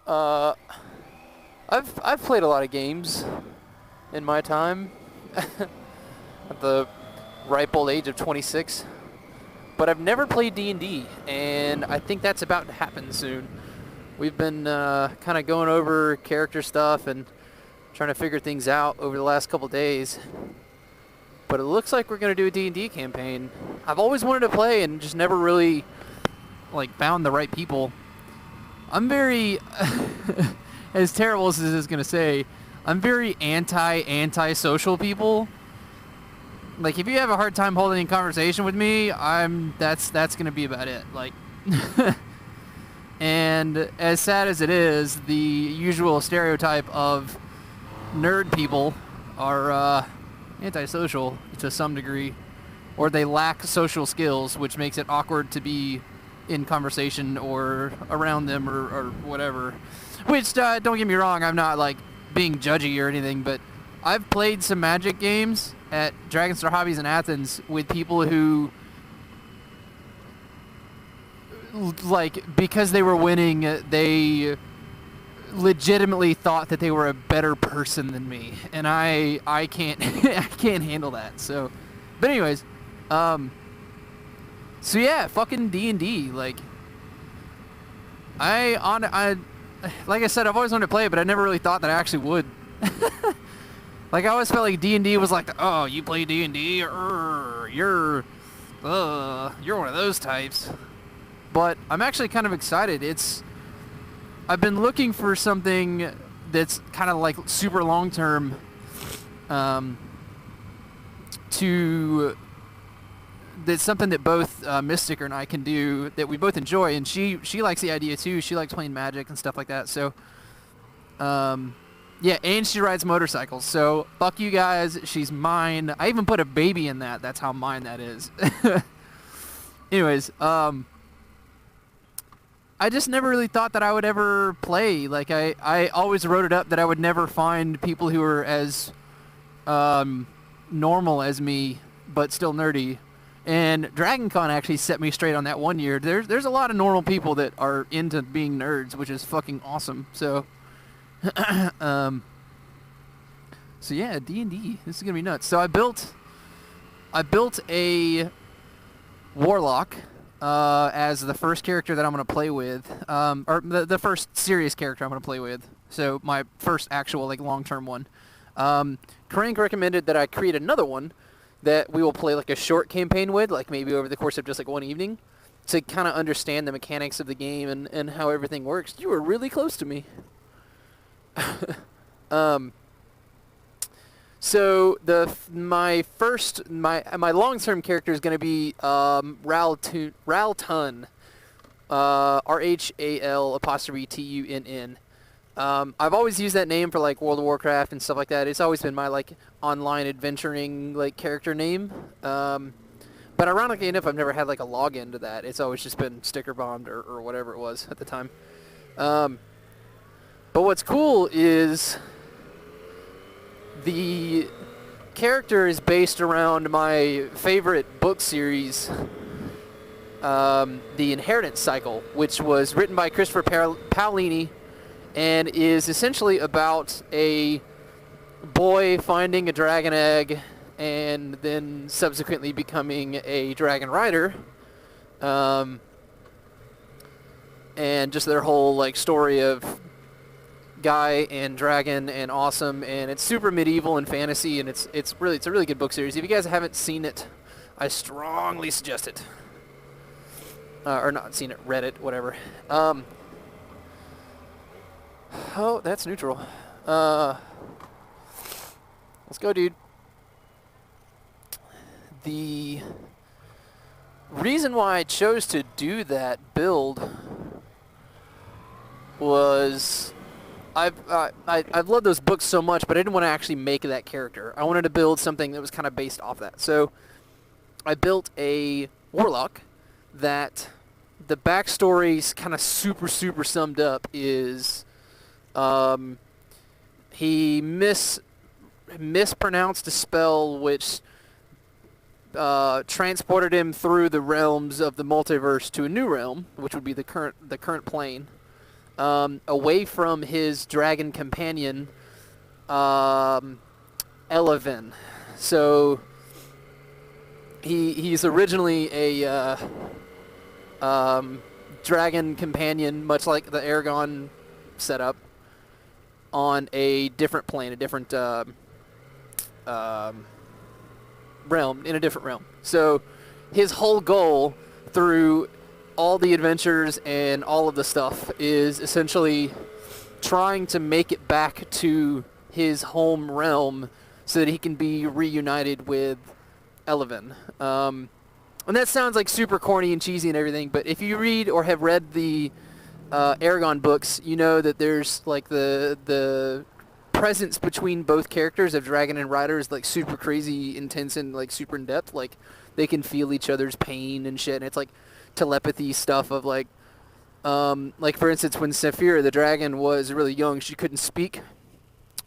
Uh, I've played a lot of games in my time at the ripe old age of 26, but I've never played D&D, and I think that's about to happen soon. We've been kind of going over character stuff and trying to figure things out over the last couple days. But it looks like we're going to do a D&D campaign. I've always wanted to play and just never really found the right people. I'm very, as terrible as this is going to say, I'm very anti-social people. Like, if you have a hard time holding a conversation with me, that's going to be about it. Like, and as sad as it is, the usual stereotype of nerd people are antisocial to some degree, or they lack social skills, which makes it awkward to be in conversation or around them or whatever. Which, don't get me wrong, I'm not being judgy or anything, but I've played some Magic games at Dragonstar Hobbies in Athens with people who, because they were winning, they legitimately thought that they were a better person than me, and I can't I can't handle that. So, but anyways, so yeah, fucking D&D. I like I said, I've always wanted to play it, but I never really thought that I actually would. I always felt like D&D was oh, you play D&D, you're one of those types. But I'm actually kind of excited. I've been looking for something that's kind of super long term, that's something that both Mystic and I can do that we both enjoy, and she likes the idea too. She likes playing Magic and stuff like that. So, yeah, and she rides motorcycles. So fuck you guys, she's mine. I even put a baby in that. That's how mine that is. Anyways, I just never really thought that I would ever play. I always wrote it up that I would never find people who were as normal as me, but still nerdy. And DragonCon actually set me straight on that one year. There's a lot of normal people that are into being nerds, which is fucking awesome. So, so yeah, D&D. This is gonna be nuts. So I built a warlock as the first character that I'm gonna play with, or the first serious character I'm gonna play with. So my first actual long-term one. Crank recommended that I create another one that we will play a short campaign with, maybe over the course of just one evening, to kind of understand the mechanics of the game and how everything works. You were really close to me. So my long-term character is going to be Raltun, RHAL''TUNN. I've always used that name for World of Warcraft and stuff like that. It's always been my online adventuring character name. But ironically enough, I've never had a login to that. It's always just been sticker bombed or whatever it was at the time. But what's cool is the character is based around my favorite book series, The Inheritance Cycle, which was written by Christopher Paolini, and is essentially about a boy finding a dragon egg and then subsequently becoming a dragon rider, and just their whole story of guy and dragon and awesome, and it's super medieval and fantasy, and it's a really good book series. If you guys haven't seen it, I strongly suggest it, or not seen it, read it, whatever. Oh, that's neutral. Let's go, dude. The reason why I chose to do that build was I've loved those books so much, but I didn't want to actually make that character. I wanted to build something that was kind of based off that. So I built a warlock that the backstory's kind of super summed up is he mispronounced a spell which transported him through the realms of the multiverse to a new realm, which would be the current plane. away from his dragon companion, Elevin. So he's originally a dragon companion, much like the Aragon setup, on a different plane, a different realm, in a different realm. So his whole goal through all the adventures and all of the stuff is essentially trying to make it back to his home realm so that he can be reunited with Elevin. And that sounds like super corny and cheesy and everything, but if you read or have read the Aragon books, you know that there's like the presence between both characters of Dragon and Rider is like super crazy, intense, and like super in depth. Like they can feel each other's pain and shit, and it's like telepathy stuff of like for instance, when Saphira the dragon was really young, she couldn't speak,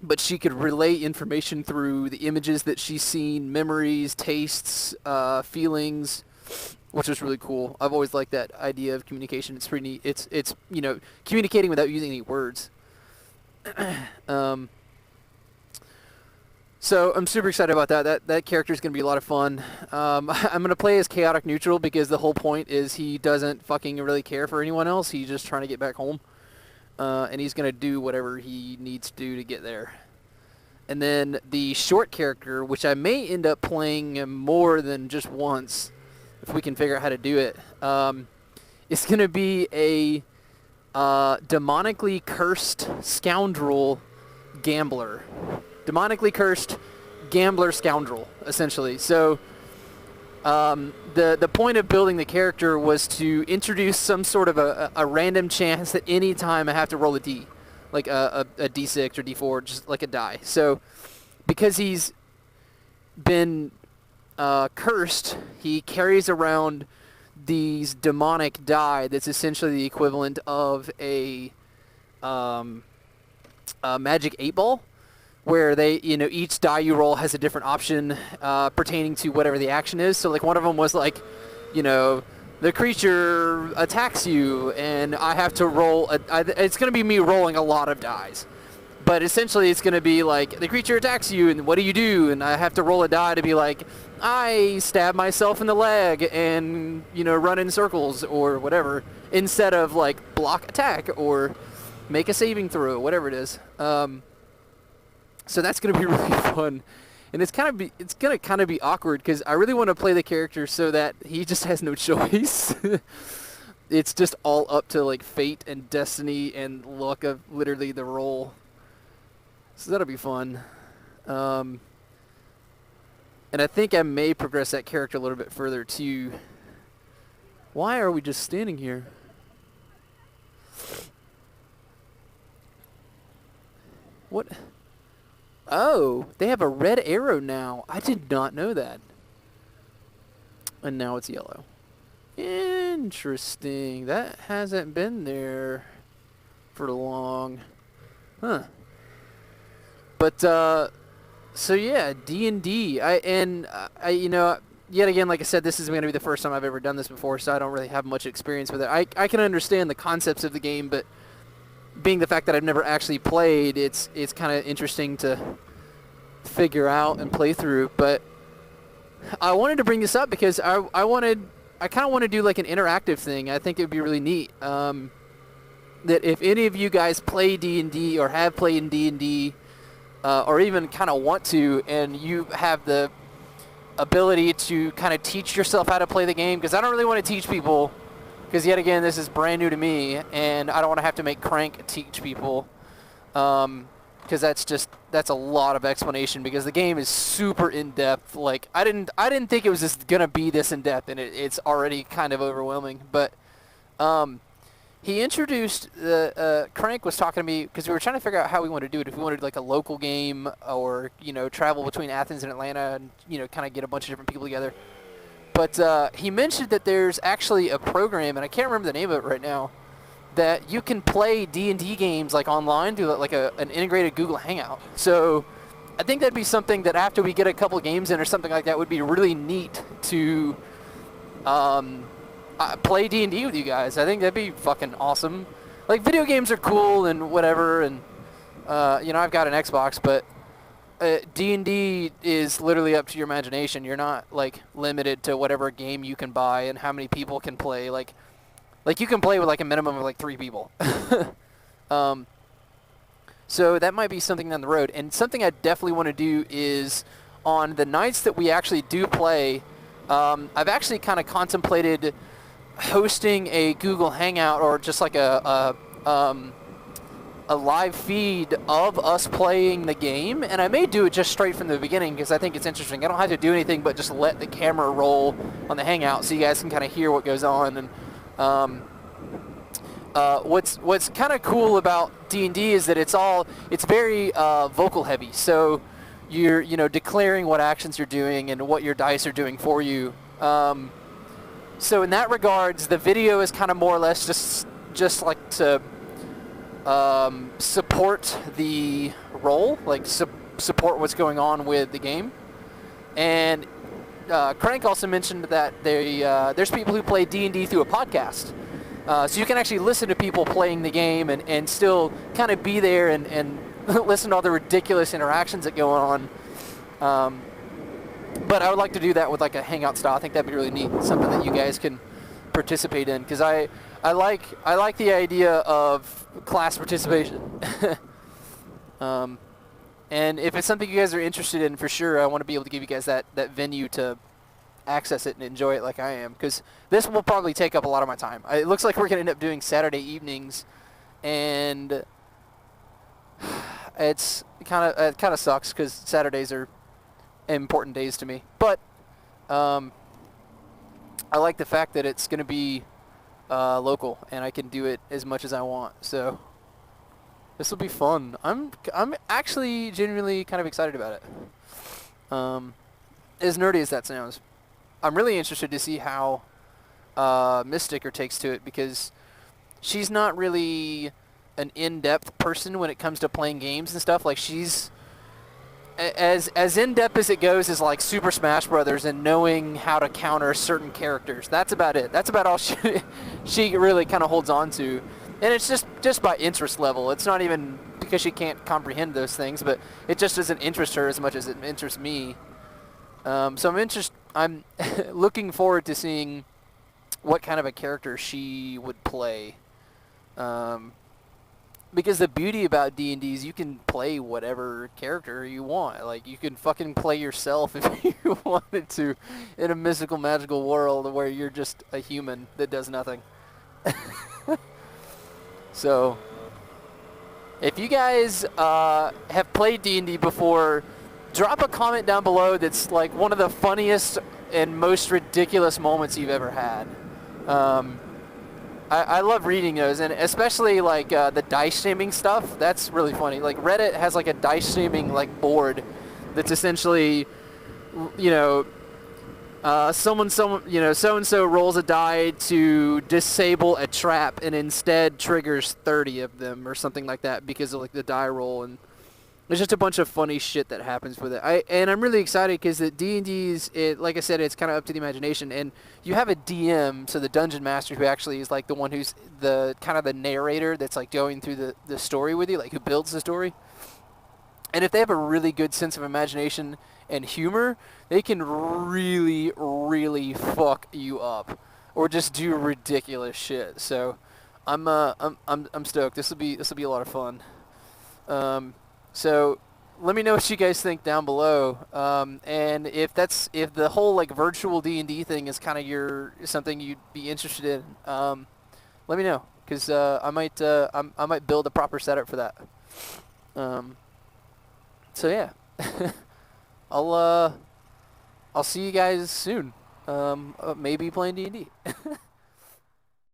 but she could relay information through the images that she's seen, memories, tastes, feelings, which was really cool. I've always liked that idea of communication. It's pretty neat. It's communicating without using any words. So I'm super excited about that. That character is going to be a lot of fun. I'm going to play as chaotic neutral because the whole point is he doesn't fucking really care for anyone else. He's just trying to get back home. And he's going to do whatever he needs to do to get there. And then the short character, which I may end up playing more than just once, if we can figure out how to do it, is going to be a demonically cursed scoundrel gambler. Demonically cursed gambler scoundrel, essentially. So the point of building the character was to introduce some sort of a random chance that any time I have to roll a D, like a D6 or D4, just like a die. So because he's been cursed, he carries around these demonic die that's essentially the equivalent of a magic 8-ball, where they, each die you roll has a different option pertaining to whatever the action is. So like one of them was like, the creature attacks you, and I have to roll. It's going to be me rolling a lot of dice. But essentially it's going to be like, the creature attacks you, and what do you do? And I have to roll a die to be like, I stab myself in the leg and, run in circles or whatever, instead of like block attack or make a saving throw, whatever it is. So that's going to be really fun. And it's going to kind of be awkward because I really want to play the character so that he just has no choice. It's just all up to like fate and destiny and luck of literally the roll. So that'll be fun. And I think I may progress that character a little bit further too. Why are we just standing here? What? Oh, they have a red arrow now. I did not know that. And now it's yellow. Interesting. That hasn't been there for long. Huh. But, so yeah, D&D. Yet again, like I said, this is going to be the first time I've ever done this before, so I don't really have much experience with it. I can understand the concepts of the game, but being the fact that I've never actually played, it's kind of interesting to figure out and play through. But I wanted to bring this up because I kind of want to do like an interactive thing. I think it would be really neat. That if any of you guys play D&D or have played in D&D, or even kind of want to, and you have the ability to kind of teach yourself how to play the game, because I don't really want to teach people. Because yet again, this is brand new to me, and I don't want to have to make Crank teach people, because that's a lot of explanation. Because the game is super in depth. Like I didn't think it was just gonna be this in depth, and it's already kind of overwhelming. But he introduced Crank was talking to me because we were trying to figure out how we wanted to do it. If we wanted like a local game, or travel between Athens and Atlanta, and kind of get a bunch of different people together. But he mentioned that there's actually a program, and I can't remember the name of it right now, that you can play D&D games like online through like an integrated Google Hangout. So I think that'd be something that after we get a couple games in or something like that would be really neat to play D&D with you guys. I think that'd be fucking awesome. like video games are cool and whatever, and you know, I've got an Xbox, but D&D is literally up to your imagination. You're not like limited to whatever game you can buy and how many people can play. Like you can play with like a minimum of like 3 people. So that might be something down the road. And something I definitely want to do is on the nights that we actually do play, I've actually kind of contemplated hosting a Google Hangout or just like a live feed of us playing the game, and I may do it just straight from the beginning because I think it's interesting. I don't have to do anything but just let the camera roll on the Hangout so you guys can kind of hear what goes on. And what's kind of cool about D&D is that it's very vocal heavy. So you're declaring what actions you're doing and what your dice are doing for you. So in that regards, the video is kind of more or less just like to support the role, like support what's going on with the game. And Crank also mentioned that there's people who play D&D through a podcast. So you can actually listen to people playing the game and still kind of be there and listen to all the ridiculous interactions that go on. But I would like to do that with like a Hangout style. I think that'd be really neat. Something that you guys can participate in, because I like the idea of class participation. And if it's something you guys are interested in, for sure, I want to be able to give you guys that venue to access it and enjoy it like I am, because this will probably take up a lot of my time. It looks like we're going to end up doing Saturday evenings, and it kind of sucks because Saturdays are important days to me. But I like the fact that it's going to be local and I can do it as much as I want. So this will be fun. I'm actually genuinely kind of excited about it. As nerdy as that sounds, I'm really interested to see how Mysticker takes to it, because she's not really an in-depth person when it comes to playing games and stuff. Like, she's as in-depth as it goes is like Super Smash Brothers and knowing how to counter certain characters. That's about it. That's about all she really kind of holds on to. And it's just by interest level. It's not even because she can't comprehend those things, but it just doesn't interest her as much as it interests me. So I'm looking forward to seeing what kind of a character she would play. Because the beauty about D&D is you can play whatever character you want. Like, you can fucking play yourself if you wanted to in a mystical, magical world where you're just a human that does nothing. So, if you guys have played D&D before, drop a comment down below that's like one of the funniest and most ridiculous moments you've ever had. I love reading those, and especially like the dice shaming stuff. That's really funny. Like, Reddit has like a dice shaming like board that's essentially, so-and-so rolls a die to disable a trap and instead triggers 30 of them or something like that because of like the die roll, and there's just a bunch of funny shit that happens with it. I'm really excited because the D&D's, like I said, it's kind of up to the imagination. And you have a DM, so the Dungeon Master, who actually is like the one who's the kind of the narrator that's like going through the story with you, like who builds the story. And if they have a really good sense of imagination and humor, they can really, really fuck you up or just do ridiculous shit. So I'm stoked. This will be a lot of fun. So let me know what you guys think down below, and if the whole like virtual D&D thing is kind of something you'd be interested in, let me know, because I might build a proper setup for that. So yeah, I'll see you guys soon. Maybe playing D&D.